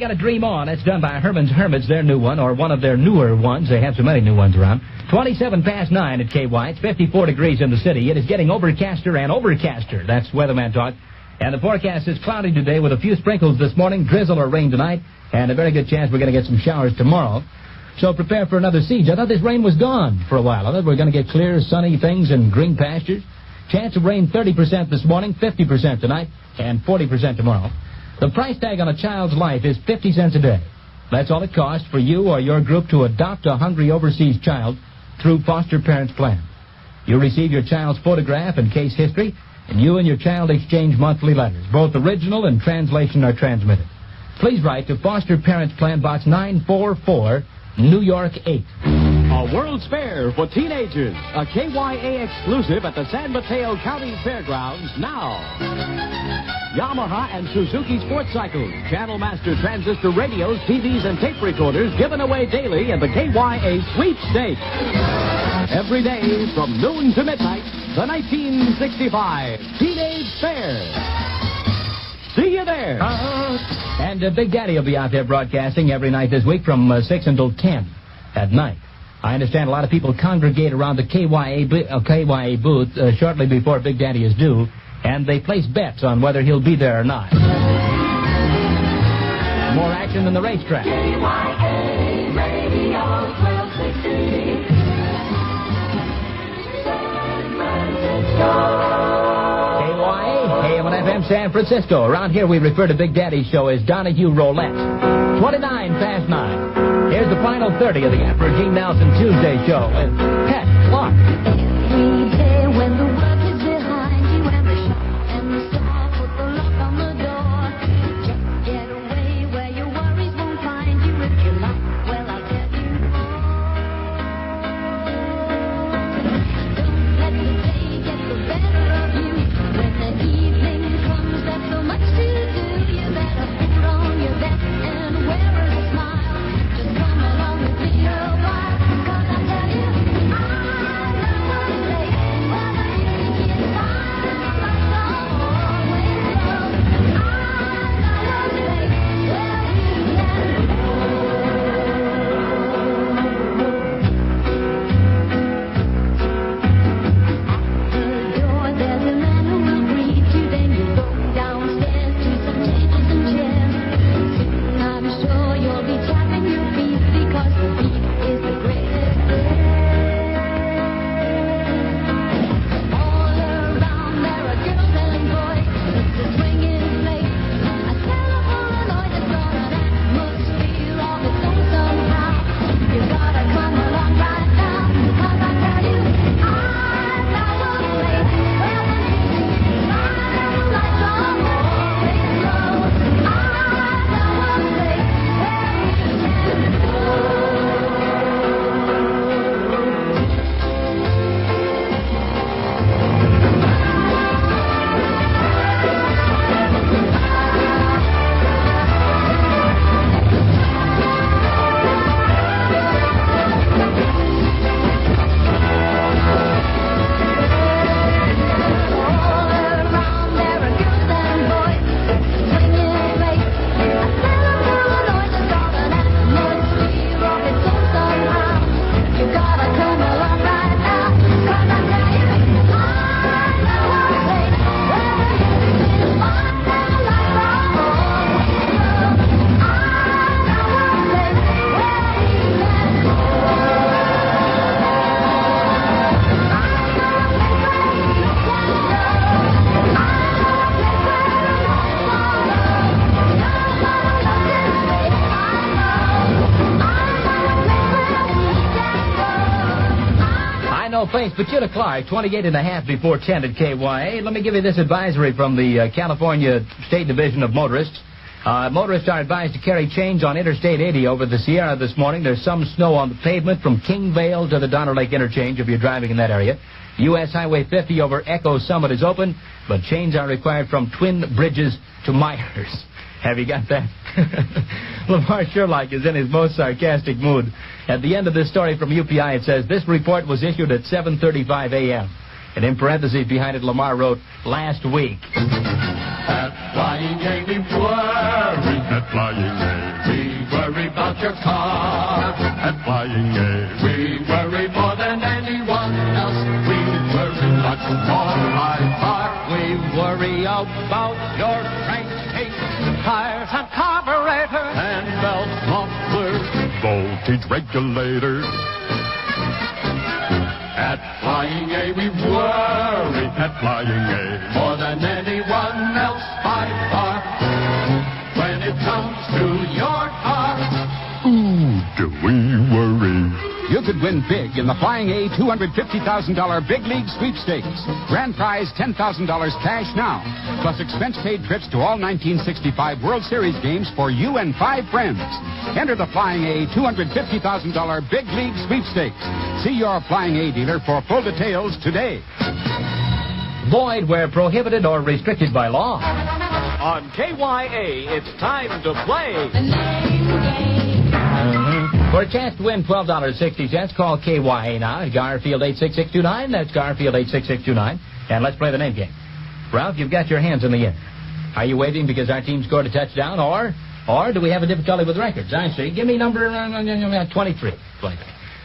got a Dream On. That's done by Herman's Hermits, their new one, or one of their newer ones. They have so many new ones around. 27 past 9 at KY. It's 54 degrees in the city. It is getting overcaster and overcaster. That's weatherman talk. And the forecast is cloudy today with a few sprinkles this morning, drizzle or rain tonight, and a very good chance we're going to get some showers tomorrow. So prepare for another siege. I thought this rain was gone for a while. I thought we were going to get clear, sunny things and green pastures. Chance of rain 30% this morning, 50% tonight, and 40% tomorrow. The price tag on a child's life is 50 cents a day. That's all it costs for you or your group to adopt a hungry overseas child through Foster Parents Plan. You'll receive your child's photograph and case history, and you and your child exchange monthly letters. Both original and translation are transmitted. Please write to Foster Parents Plan, Box 944, New York 8. A World's Fair for Teenagers, a KYA exclusive at the San Mateo County Fairgrounds now. Yamaha and Suzuki sports cycles, Channel Master transistor radios, TVs, and tape recorders given away daily in the KYA sweepstakes. Every day from noon to midnight, the 1965 Teenage Fair. See you there. And Big Daddy will be out there broadcasting every night this week from 6 until 10 at night. I understand a lot of people congregate around the KYA booth shortly before Big Daddy is due, and they place bets on whether he'll be there or not. More action than the racetrack. KYA Radio 1260. KYA, AM and FM San Francisco. Around here we refer to Big Daddy's show as Donahue Roulette. 29 past 9. Here's the final 30 of the Emperor Gene Nelson Tuesday show with Pet Clark. Every day when the work is behind you and the shop and the store put the lock on the door, just get away where your worries won't find you. If you like, well, I'll tell you more. Don't let the day get the better of you. When the evening comes, there's so much to do. You better put on your best and wear a smile. Just come along with me a while, 'cause I tell you, I know a place where the music is fine, the lights are always low. I know a place where we can At the door there's a man who will greet you, then you go downstairs to some tables and chairs. Soon I'm sure you'll be tapping your feet, because the beat is the greatest thing. All around there are girls and boys. It's a swinging place, a California that's got an atmosphere of its own somehow. You gotta come along right now, 'cause I tell you, I know a place where the music is fine and the lights are always low. I know a place where we can go. All around there are girls and boys. It's a swinging place, a California that's got an atmosphere of its own somehow. You gotta come along right now, 'cause I tell you, I know a place where the music is fine and the lights are always low. I know a place where we can go. I know face, but you to Clark, 28 and a half before 10 at KYA. Let me give you this advisory from the California State Division of Motorists. Motorists are advised to carry chains on Interstate 80 over the Sierra this morning. There's some snow on the pavement from Kingvale to the Donner Lake Interchange if you're driving in that area. U.S. Highway 50 over Echo Summit is open, but chains are required from Twin Bridges to Myers. Have you got that? Lamar Sherlock is in his most sarcastic mood. At the end of this story from UPI, it says, this report was issued at 7:35 a.m. And in parentheses behind it, Lamar wrote, last week. At Flying A, we worry. At Flying A. worry about your car. At Flying A, we worry more than anyone else. We worry much more by far. We worry about your crankcase, tires and carburetor, And belt muffler, voltage regulator. At Flying A, we worry. At Flying A, more than anyone else by far. When it comes to your car, who do we worry? You could win big in the Flying A $250,000 Big League Sweepstakes. Grand prize $10,000 cash now, plus expense-paid trips to all 1965 World Series games for you and 5 friends. Enter the Flying A $250,000 Big League Sweepstakes. See your Flying A dealer for full details today. Void where prohibited or restricted by law. On KYA, it's time to play. The name game. For a chance to win $12.60, call KYA now at Garfield 86629. That's Garfield 86629. And let's play the name game. Ralph, you've got your hands in the air. Are you waving because our team scored a touchdown, or do we have a difficulty with records? I see. Give me number 23.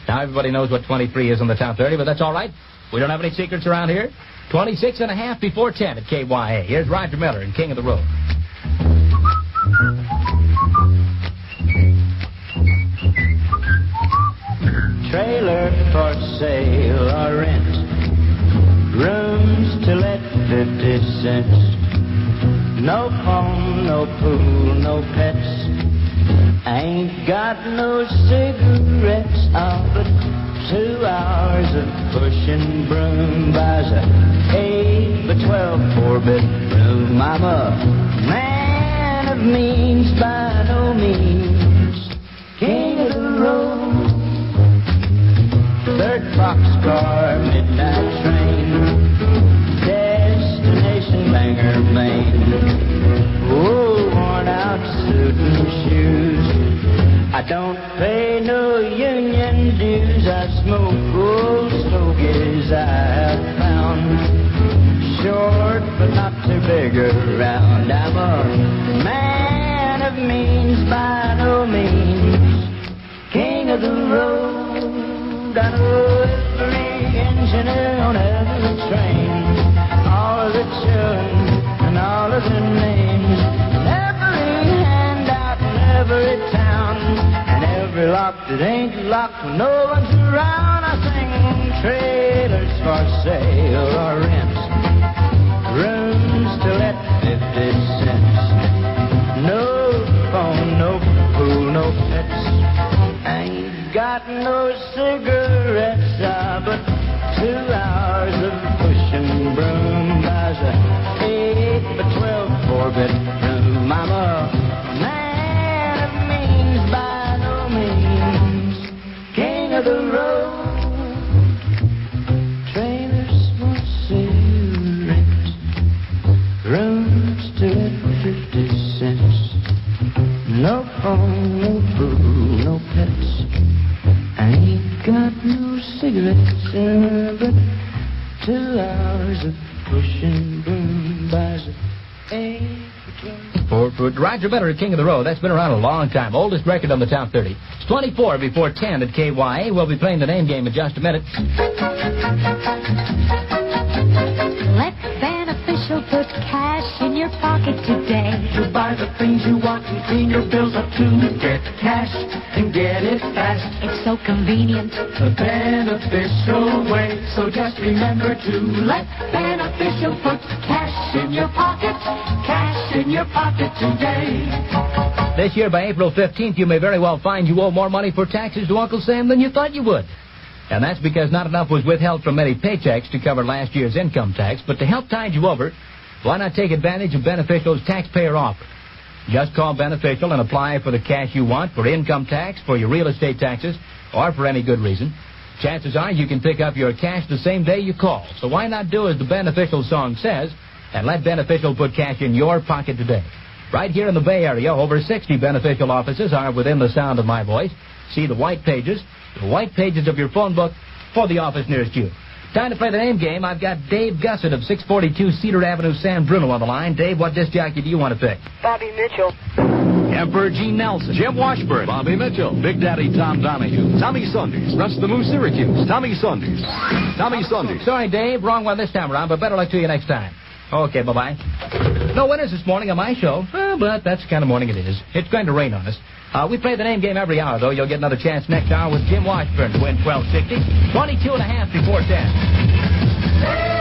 Now, everybody knows what 23 is in the top 30, but that's all right. We don't have any secrets around here. 26 and a half before 10 at KYA. Here's Roger Miller and King of the Road. Trailer for sale or rent. Rooms to let 50 cents. No phone, no pool, no pets. Ain't got no cigarettes. Oh, but 2 hours of pushing broom buys a 8 by 12 4-bedroom. I'm a man of means by no means. King of the road. Third boxcar, midnight train. Destination Bangor, Maine. Oh, worn out suit and shoes. I don't pay no union dues. I smoke old stogies I have found. Short but not too big around. I'm a man of means by no means. King of the road. I know every engineer on every train. All of the children and all of their names. Every handout in every town. And every lock that ain't locked when no one's around. I sing trailers for sale or rent. Rooms to let 50 cents. No phone, no pool, no pets. Ain't got no cigarettes, but 2 hours of pushing broom buys a 8 by 12 4-bedroom. I'm a man of means by no means. King of the road. Trailers for sale, rent. Rooms to let 50 cents. No phone, no food, no pets. I ain't got no cigarettes, but 2 hours of pushing broom buys a 8 For Roger Miller, King of the Road. That's been around a long time. Oldest record on the top 30. It's 24 before 10 at KYA. We'll be playing the name game in just a minute. Let Beneficial put cash in your pocket today. To buy the things you want and clean your bills up to. Get cash and get it fast. It's so convenient. The beneficial way. So just remember to let Beneficial put cash in your pocket. Cash in your pocket today. This year, by April 15th, you may very well find you owe more money for taxes to Uncle Sam than you thought you would. And that's because not enough was withheld from many paychecks to cover last year's income tax. But to help tide you over, why not take advantage of Beneficial's taxpayer offer? Just call Beneficial and apply for the cash you want for income tax, for your real estate taxes, or for any good reason. Chances are you can pick up your cash the same day you call. So why not do as the Beneficial song says and let Beneficial put cash in your pocket today? Right here in the Bay Area, over 60 Beneficial offices are within the sound of my voice. See the white pages of your phone book for the office nearest you. Time to play the name game. I've got Dave Gussett of 642 Cedar Avenue, San Bruno on the line. Dave, what disc jockey do you want to pick? Bobby Mitchell. Emperor Gene Nelson, Jim Washburn, Bobby Mitchell, Big Daddy Tom Donahue, Tommy Saunders, Russ the Moose Syracuse, Tommy Saunders. Sorry, Dave. Wrong one this time around, but better luck to you next time. Okay, bye-bye. No winners this morning on my show, but that's the kind of morning it is. It's going to rain on us. We play the name game every hour, though. You'll get another chance next hour with Jim Washburn to win 1260. 22 and a half before 10.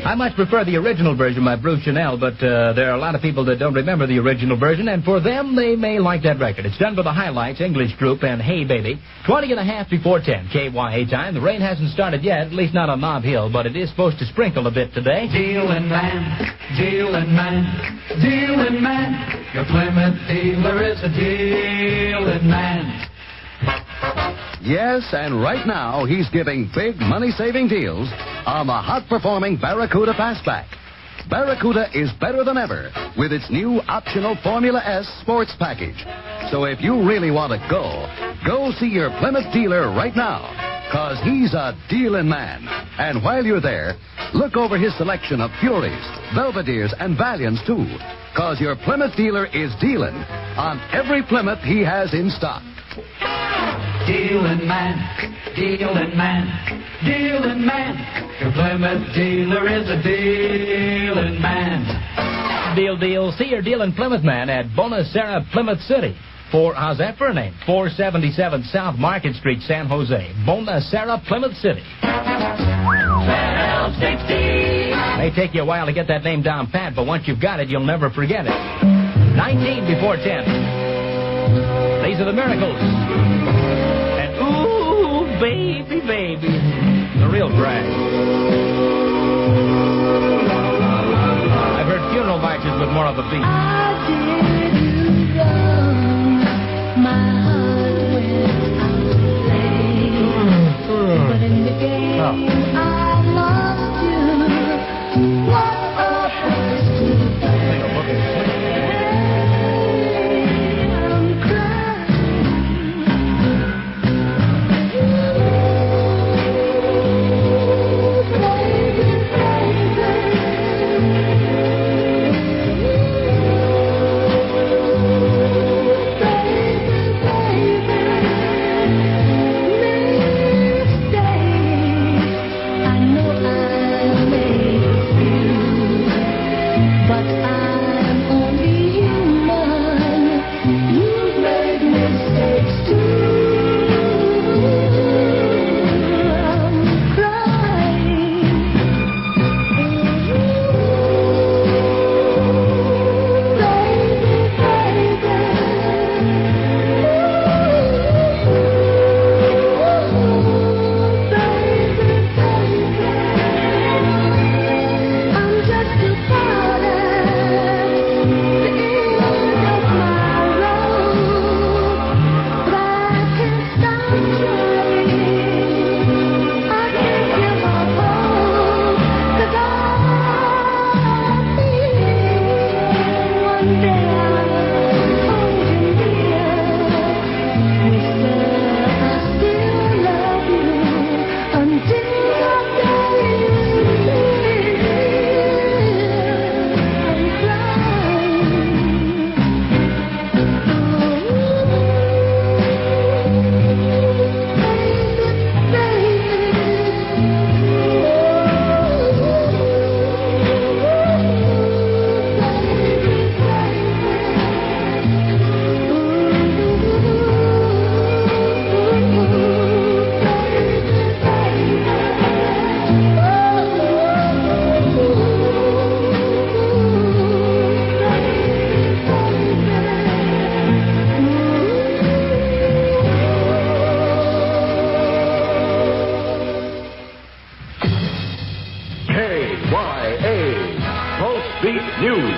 I much prefer the original version by Bruce Chanel, but there are a lot of people that don't remember the original version, and for them, they may like that record. It's done by the Highlights English group and Hey Baby. 20 and a half before 10, KYA time. The rain hasn't started yet, at least not on Nob Hill, but it is supposed to sprinkle a bit today. Dealing man, dealing man, dealing man. Your Plymouth dealer is a dealing man. Yes, and right now he's giving big money-saving deals on the hot-performing Barracuda Fastback. Barracuda is better than ever with its new optional Formula S sports package. So if you really want to go see your Plymouth dealer right now, because he's a dealing man. And while you're there, look over his selection of Furies, Belvederes, and Valiants, too, because your Plymouth dealer is dealing on every Plymouth he has in stock. Dealing man, dealing man, dealing man. Your Plymouth dealer is a dealing man. Deal, deal. See your dealing Plymouth man at Bonacera, Plymouth City. How's that for a name? 477 South Market Street, San Jose. Bonacera, Plymouth City. 1260. May take you a while to get that name down pat, but once you've got it, you'll never forget it. 19 before 10. These are the Miracles. And ooh, baby, baby. The real drag. I've heard funeral marches with more of a beat. I did wrong. My heart went out to play. But in the game, I lost you. What a place to play. I'm crying.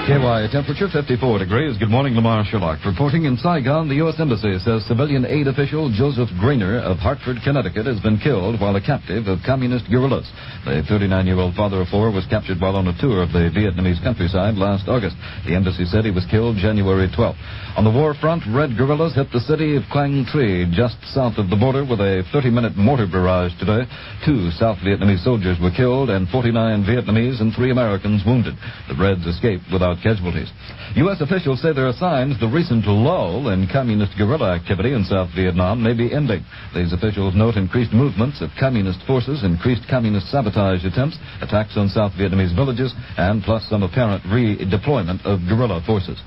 KY temperature 54 degrees. Good morning, Lamar Sherlock. Reporting in Saigon, the U.S. Embassy says civilian aid official Joseph Grainer of Hartford, Connecticut, has been killed while a captive of communist guerrillas. The 39-year-old father of four was captured while on a tour of the Vietnamese countryside last August. The embassy said he was killed January 12th. On the war front, red guerrillas hit the city of Quang Tri, just south of the border, with a 30-minute mortar barrage today. 2 South Vietnamese soldiers were killed and 49 Vietnamese and 3 Americans wounded. The Reds escaped without casualties. U.S. officials say there are signs the recent lull in communist guerrilla activity in South Vietnam may be ending. These officials note increased movements of communist forces, increased communist sabotage attempts, attacks on South Vietnamese villages, and plus some apparent redeployment of guerrilla forces.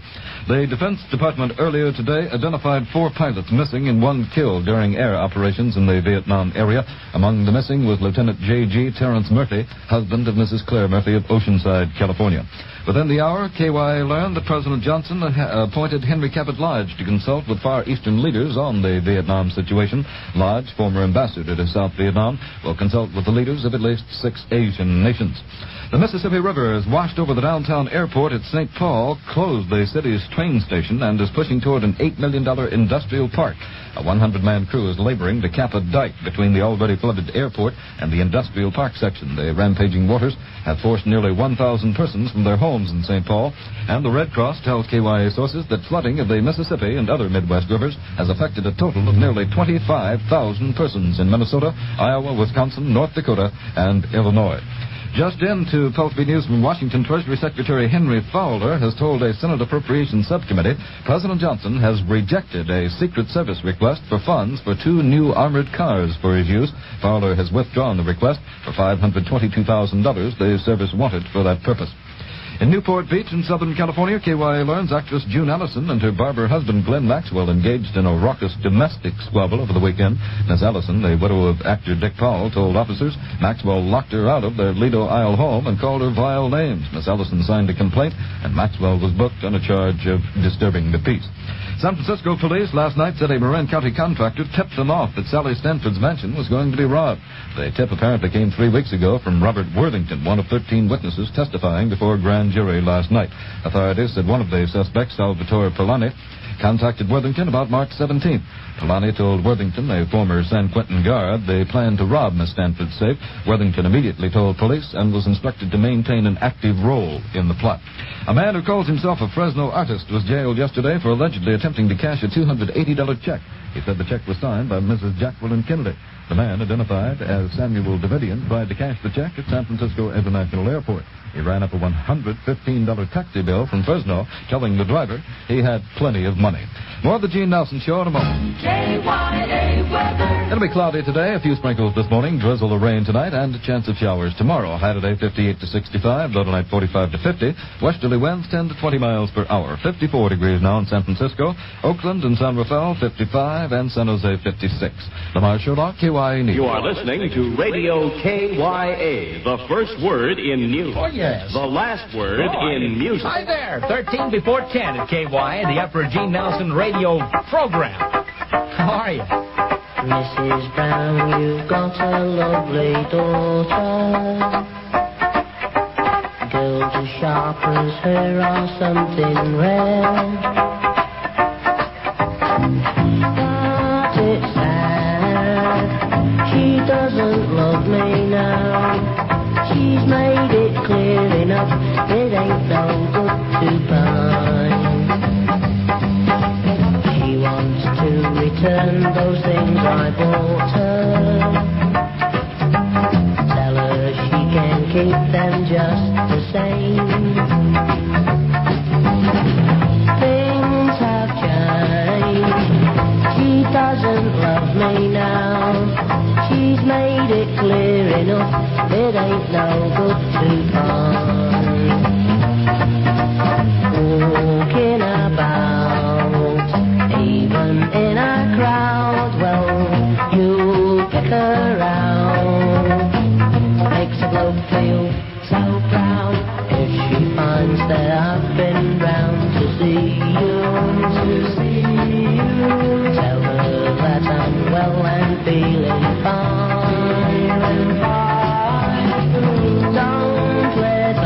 The Defense Department earlier today identified 4 pilots missing and 1 killed during air operations in the Vietnam area. Among the missing was Lieutenant J.G. Terrence Murphy, husband of Mrs. Claire Murphy of Oceanside, California. Within the hour, KY learned that President Johnson appointed Henry Cabot Lodge to consult with Far Eastern leaders on the Vietnam situation. Lodge, former ambassador to South Vietnam, will consult with the leaders of at least 6 Asian nations. The Mississippi River has washed over the downtown airport at St. Paul, closed the city's train station, and is pushing toward an $8 million industrial park. A 100-man crew is laboring to cap a dike between the already flooded airport and the industrial park section. The rampaging waters have forced nearly 1,000 persons from their homes in St. Paul, and the Red Cross tells KYA sources that flooding of the Mississippi and other Midwest rivers has affected a total of nearly 25,000 persons in Minnesota, Iowa, Wisconsin, North Dakota, and Illinois. Just into Pulse B News from Washington, Treasury Secretary Henry Fowler has told a Senate Appropriations Subcommittee President Johnson has rejected a Secret Service request for funds for 2 new armored cars for his use. Fowler has withdrawn the request for $522,000 the service wanted for that purpose. In Newport Beach in Southern California, KYA learns actress June Allison and her barber husband Glenn Maxwell engaged in a raucous domestic squabble over the weekend. Miss Allison, the widow of actor Dick Powell, told officers Maxwell locked her out of their Lido Isle home and called her vile names. Miss Allison signed a complaint, and Maxwell was booked on a charge of disturbing the peace. San Francisco police last night said a Marin County contractor tipped them off that Sally Stanford's mansion was going to be robbed. The tip apparently came 3 weeks ago from Robert Worthington, one of 13 witnesses testifying before a grand jury last night. Authorities said one of the suspects, Salvatore Polani, contacted Worthington about March 17th. Polani told Worthington, a former San Quentin guard, they planned to rob Miss Stanford's safe. Worthington immediately told police and was instructed to maintain an active role in the plot. A man who calls himself a Fresno artist was jailed yesterday for allegedly attempting to cash a $280 check. He said the check was signed by Mrs. Jacqueline Kennedy. The man, identified as Samuel Davidian, tried to cash the check at San Francisco International Airport. He ran up a $115 taxi bill from Fresno, telling the driver he had plenty of money. More of the Gene Nelson Show in a moment. KYA weather. It'll be cloudy today, a few sprinkles this morning, drizzle or rain tonight, and a chance of showers tomorrow. High today 58 to 65, low tonight 45 to 50. Westerly winds 10 to 20 miles per hour. 54 degrees now in San Francisco, Oakland and San Rafael 55, and San Jose 56. Lamar Sherlock, KYA News. You are listening to Radio KYA, the first word in news. Oh, yes. The last word in music. Hi there, 13 before 10 at KY, the Upper Gene Nelson radio program. How are you? Mrs. Brown, you've got a lovely daughter. Go to sharpens her on something rare. But it's sad, she doesn't love me now. She's made it clear enough, it ain't no good to buy. She wants to return those things I bought her. Tell her she can keep them just the same. Things have changed, she doesn't love me now. She's made it clear enough, it ain't no good to find. Walking about, even in a crowd, well, you pick her out. Makes a bloke feel so proud if she finds that I've been round to see you. Tell her that I'm well and feeling fine. Don't let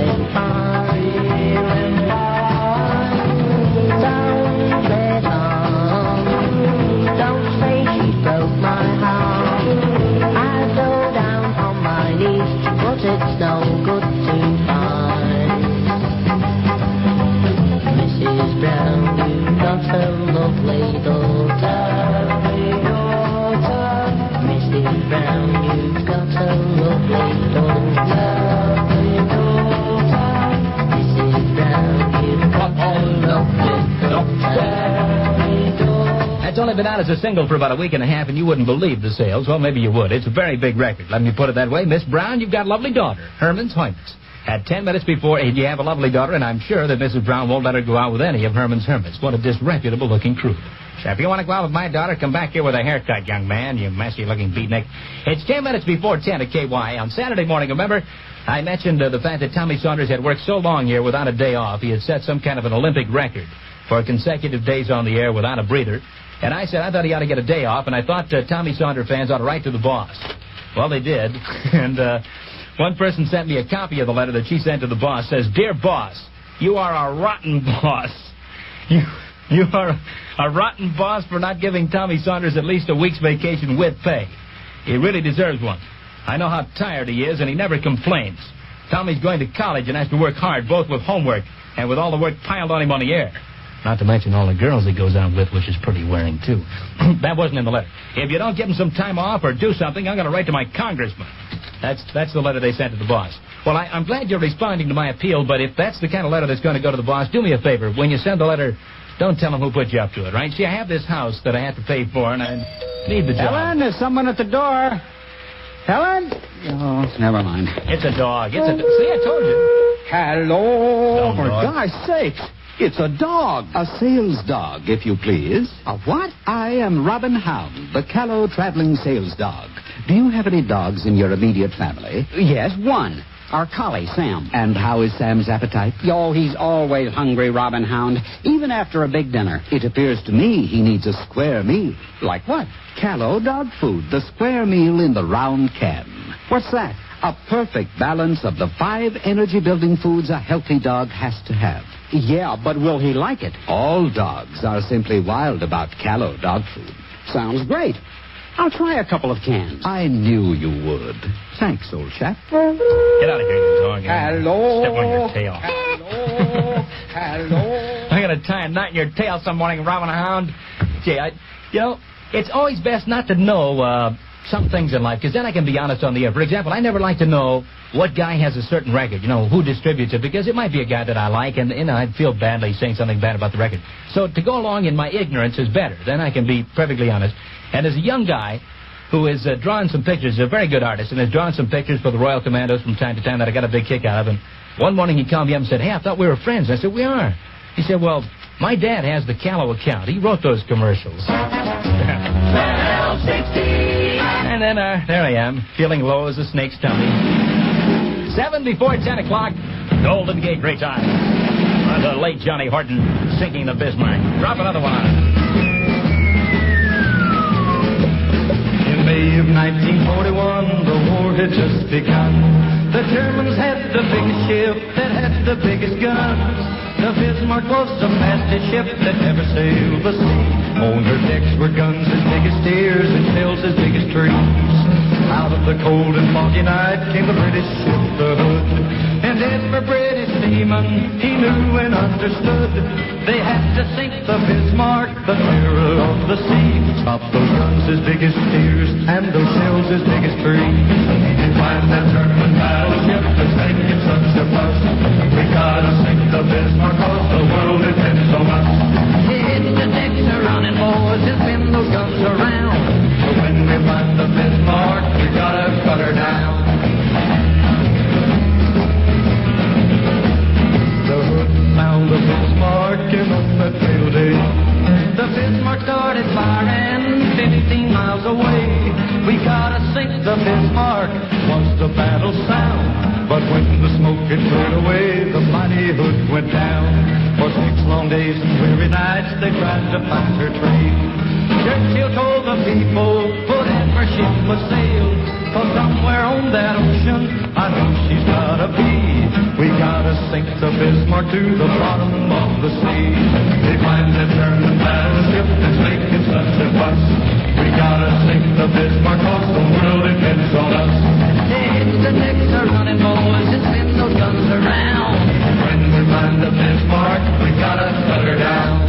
and fine and fine. Don't let on. Don't say she broke my heart. I go down on my knees, but it's no good to find. Mrs. Brown, you've got a lovely daughter. Mrs. Brown, you've got a lovely daughter. Mrs. Brown, you've got a lovely daughter. That's only been out as a single for about a week and a half, and you wouldn't believe the sales. Well, maybe you would. It's a very big record. Let me put it that way. Miss Brown, you've got a lovely daughter. Herman's Hermits. At 10 minutes before 8, you have a lovely daughter, and I'm sure that Mrs. Brown won't let her go out with any of Herman's Hermits. What a disreputable-looking crew. So if you want to go out with my daughter, come back here with a haircut, young man, you messy-looking beatnik. It's 10 minutes before 10 at KY. On Saturday morning, remember, I mentioned the fact that Tommy Saunders had worked so long here without a day off. He had set some kind of an Olympic record for consecutive days on the air without a breather. And I said I thought he ought to get a day off, and I thought Tommy Saunders fans ought to write to the boss. Well, they did, and one person sent me a copy of the letter that she sent to the boss. Says, "Dear boss, you are a rotten boss. You are a rotten boss for not giving Tommy Saunders at least a week's vacation with pay. He really deserves one. I know how tired he is, and he never complains. Tommy's going to college and has to work hard, both with homework and with all the work piled on him on the air. Not to mention all the girls he goes out with, which is pretty wearing, too." That wasn't in the letter. "If you don't give him some time off or do something, I'm going to write to my congressman." That's the letter they sent to the boss. Well, I'm glad you're responding to my appeal, but if that's the kind of letter that's going to go to the boss, do me a favor. When you send the letter, don't tell him who put you up to it, right? See, I have this house that I have to pay for, and I need the job. Helen, there's someone at the door. Helen? Oh, never mind. It's a dog. See, I told you. Hello. For God's sakes. It's a dog. A sales dog, if you please. A what? I am Robin Hound, the Callow traveling sales dog. Do you have any dogs in your immediate family? Yes, one. Our collie, Sam. And how is Sam's appetite? Oh, he's always hungry, Robin Hound, even after a big dinner. It appears to me he needs a square meal. Like what? Callow dog food, the square meal in the round can. What's that? A perfect balance of the 5 energy-building foods a healthy dog has to have. Yeah, but will he like it? All dogs are simply wild about Callow dog food. Sounds great. I'll try a couple of cans. I knew you would. Thanks, old chap. Get out of here, you dog. Hello. Step on your tail. Hello. Hello. I'm going to tie a knot in your tail some morning, Robin Hound. Gee, it's always best not to know some things in life, because then I can be honest on the air. For example, I never like to know what guy has a certain record, who distributes it, because it might be a guy that I like, and I'd feel badly saying something bad about the record. So to go along in my ignorance is better. Then I can be perfectly honest. And as a young guy who is drawing some pictures, a very good artist, and has drawn some pictures for the Royal Commandos from time to time that I got a big kick out of, and one morning he called me up and said, "Hey, I thought we were friends." I said, "We are." He said, "Well, my dad has the Callow account. He wrote those commercials." And then there I am, feeling low as a snake's tummy. 7 before 10 o'clock, Golden Gate Great Time. The late Johnny Horton sinking the Bismarck. Drop another one on it. In May of 1941, the war had just begun. The Germans had the biggest ship that had the biggest guns. The Bismarck was the fastest ship that ever sailed the sea. On her decks were guns as big as steers and shells as big as trees. Out of the cold and foggy night came the British ship, the Hood. And every British seaman, he knew and understood they had to sink the Bismarck, the terror of the sea. Stop those guns as big as steers and those shells as big as trees. We find that German battleship that's making such a fuss. We gotta sink the Bismarck 'cause the world depends on us. Hit the decks are running, boys, and spin those guns around. So when we find the Bismarck, we gotta cut her down. The Hood found the Bismarck and on that fatal day, the Bismarck started firing 15 miles away. We gotta sink the Bismarck, was the battle sound. But when the smoke had cleared away, the mighty Hood went down. For 6 long days and weary nights, they tried to find her trail. Churchill told the people, whatever ship was sailed, 'cause somewhere on that ocean, I know she's gotta be. We gotta sink the Bismarck to the bottom of the sea. We find the German battleship that's making such a fuss. We gotta sink the Bismarck 'cause the world depends on us. Hey, the decks are running, boys, and spin those guns around. When we find the Bismarck, we gotta cut her down.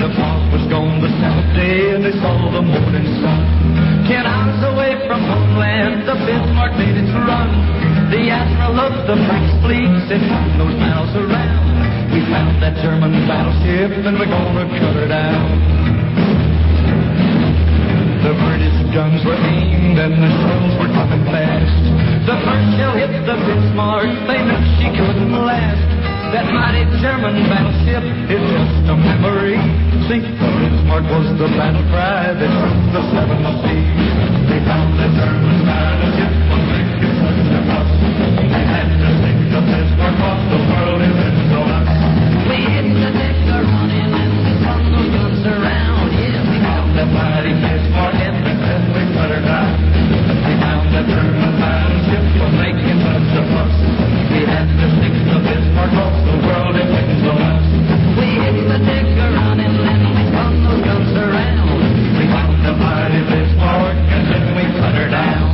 The fog was gone the seventh day, and they saw the morning sun. 10 hours away from homeland, the Bismarck made its run. The admiral of the French fleet said, "Turn those miles around. We found that German battleship, and we're gonna cut her down." The British guns were aimed, and the shells were coming fast. The first shell hit the Bismarck, they knew she couldn't last. That mighty German battleship is just a memory. Sink the Bismarck was the battle cry that shook the seven seas. We found the German battleship was making such a fuss. We had to sink the Bismarck 'cause the world depends on us. We hit the decks are running, and we spun those guns around. Yeah, we found That mighty Bismarck and we cut her down. We found the German battleship was making such a fuss. We had to sink the Bismarck 'cause the world depends on us. we hit the decks are running, and we spun those guns around. We found the mighty Bismarck and then we cut her down.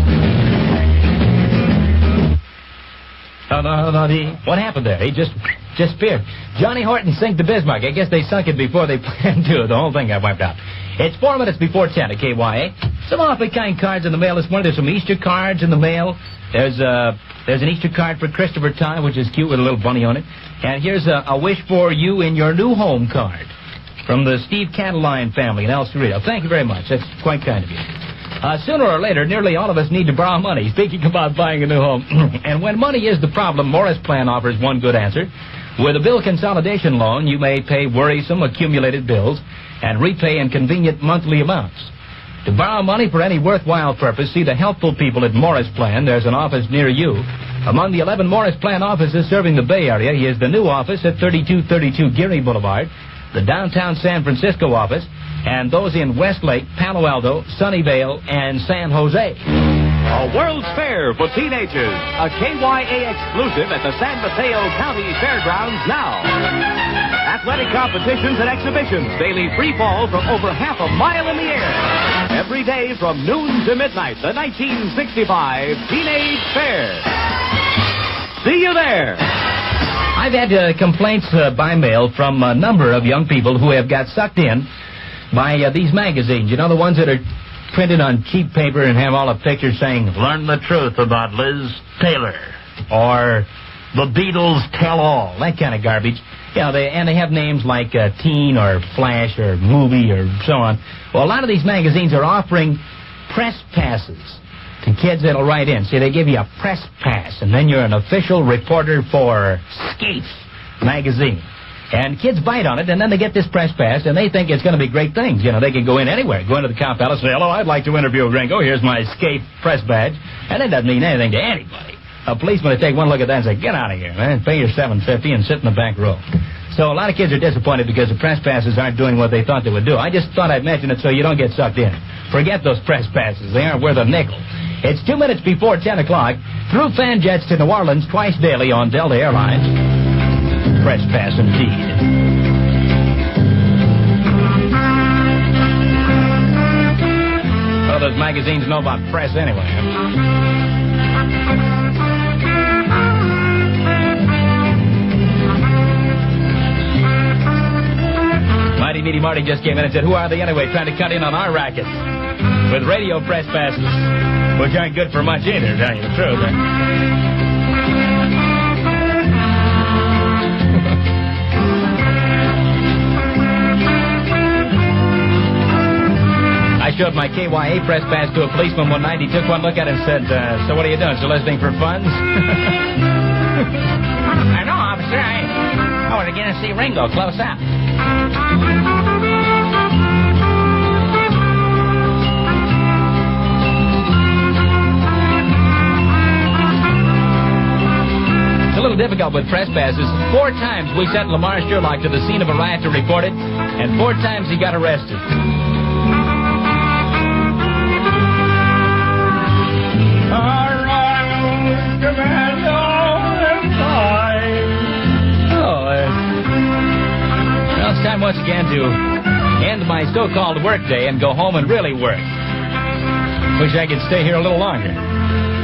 What happened there? He just disappeared. Johnny Horton sank the Bismarck. I guess they sunk it before they planned to. The whole thing got wiped out. It's 4 minutes before 10 at KYA. Some awfully kind cards in the mail this morning. There's some Easter cards in the mail. There's an Easter card for Christopher Ty, which is cute with a little bunny on it. And here's a wish for you in your new home card from the Steve Cataline family in El Cerrito. Thank you very much. That's quite kind of you. Sooner or later, nearly all of us need to borrow money, speaking about buying a new home. And when money is the problem, Morris Plan offers one good answer. With a bill consolidation loan, you may pay worrisome accumulated bills and repay in convenient monthly amounts. To borrow money for any worthwhile purpose, see the helpful people at Morris Plan. There's an office near you. Among the 11 Morris Plan offices serving the Bay Area, he is the new office at 3232 Geary Boulevard, the downtown San Francisco office, and those in Westlake, Palo Alto, Sunnyvale, and San Jose. A World's Fair for Teenagers, a KYA exclusive at the San Mateo County Fairgrounds now. Athletic competitions and exhibitions, daily free fall from over half a mile in the air. Every day from noon to midnight, the 1965 Teenage Fair. See you there. I've had complaints by mail from a number of young people who have got sucked in by these magazines. You know, the ones that are printed on cheap paper and have all the pictures saying, "Learn the truth about Liz Taylor," or "The Beatles Tell All," that kind of garbage. You know, they have names like Teen or Flash or Movie or so on. Well, a lot of these magazines are offering press passes to kids that'll write in. See, they give you a press pass, and then you're an official reporter for Skeef magazine. And kids bite on it, and then they get this press pass, and they think it's going to be great things. You know, they can go in anywhere. Go into the Cow Palace and say, "Hello, I'd like to interview Ringo. Here's my Skeef press badge." And it doesn't mean anything to anybody. A policeman would take one look at that and say, "Get out of here, man. Pay your $7.50 and sit in the back row." So a lot of kids are disappointed because the press passes aren't doing what they thought they would do. I just thought I'd mention it so you don't get sucked in. Forget those press passes. They aren't worth a nickel. It's 2 minutes before 10 o'clock. Through fan jets to New Orleans twice daily on Delta Airlines. Press pass indeed. Well, those magazines know about press anyway. Mighty Meaty Marty just came in and said, "Who are they anyway, trying to cut in on our racket with radio press passes, which aren't good for much either, to tell you the truth." I showed my KYA press pass to a policeman one night. He took one look at it and said, "So what are you doing, soliciting for funds?" "I know, officer. I want to get to see Ringo close up." It's a little difficult with press passes. 4 times we sent Lamar Sherlock to the scene of a riot to report it, and 4 times he got arrested. once again to end my so-called work day and go home and really work. Wish I could stay here a little longer.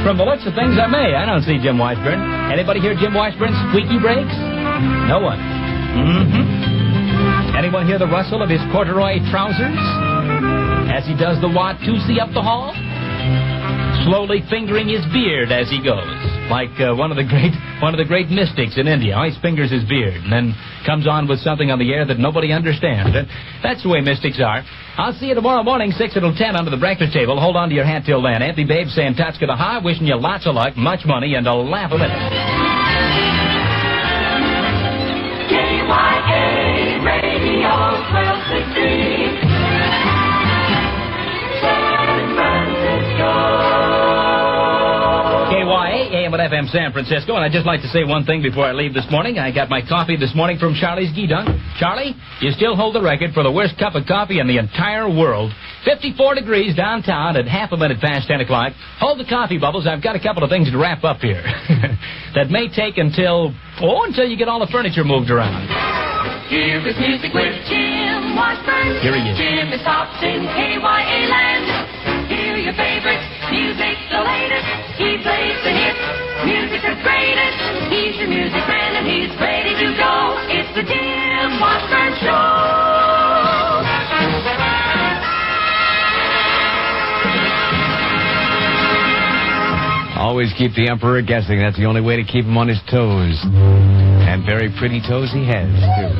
From the looks of things, I may. I don't see Jim Washburn. Anybody hear Jim Washburn's squeaky brakes? No one. Mm-hmm. Anyone hear the rustle of his corduroy trousers as he does the Watusi up the hall? Slowly fingering his beard as he goes, like one of the great mystics in India. Always fingers his beard and then comes on with something on the air that nobody understands. That's the way mystics are. I'll see you tomorrow morning, 6 until 10 under the breakfast table. Hold on to your hat till then. Anthony Babe saying Tatska the high, wishing you lots of luck, much money, and a laugh a minute. KYA Radio 1260. San Francisco. KYA, AM and FM San Francisco, and I'd just like to say one thing before I leave this morning. I got my coffee this morning from Charlie's Geedunk. Charlie, you still hold the record for the worst cup of coffee in the entire world. 54 degrees downtown at half a minute past 10 o'clock. Hold the coffee, Bubbles. I've got a couple of things to wrap up here that may take until you get all the furniture moved around. Here is music with Jim Washburn. Here he is. Jim is hopped in KYA land. Hear your favorites, music the latest. He plays the hits, music the greatest. He's your music man and he's ready to go. It's the Jim Washburn Show. Always keep the Emperor guessing. That's the only way to keep him on his toes. And very pretty toes he has, too.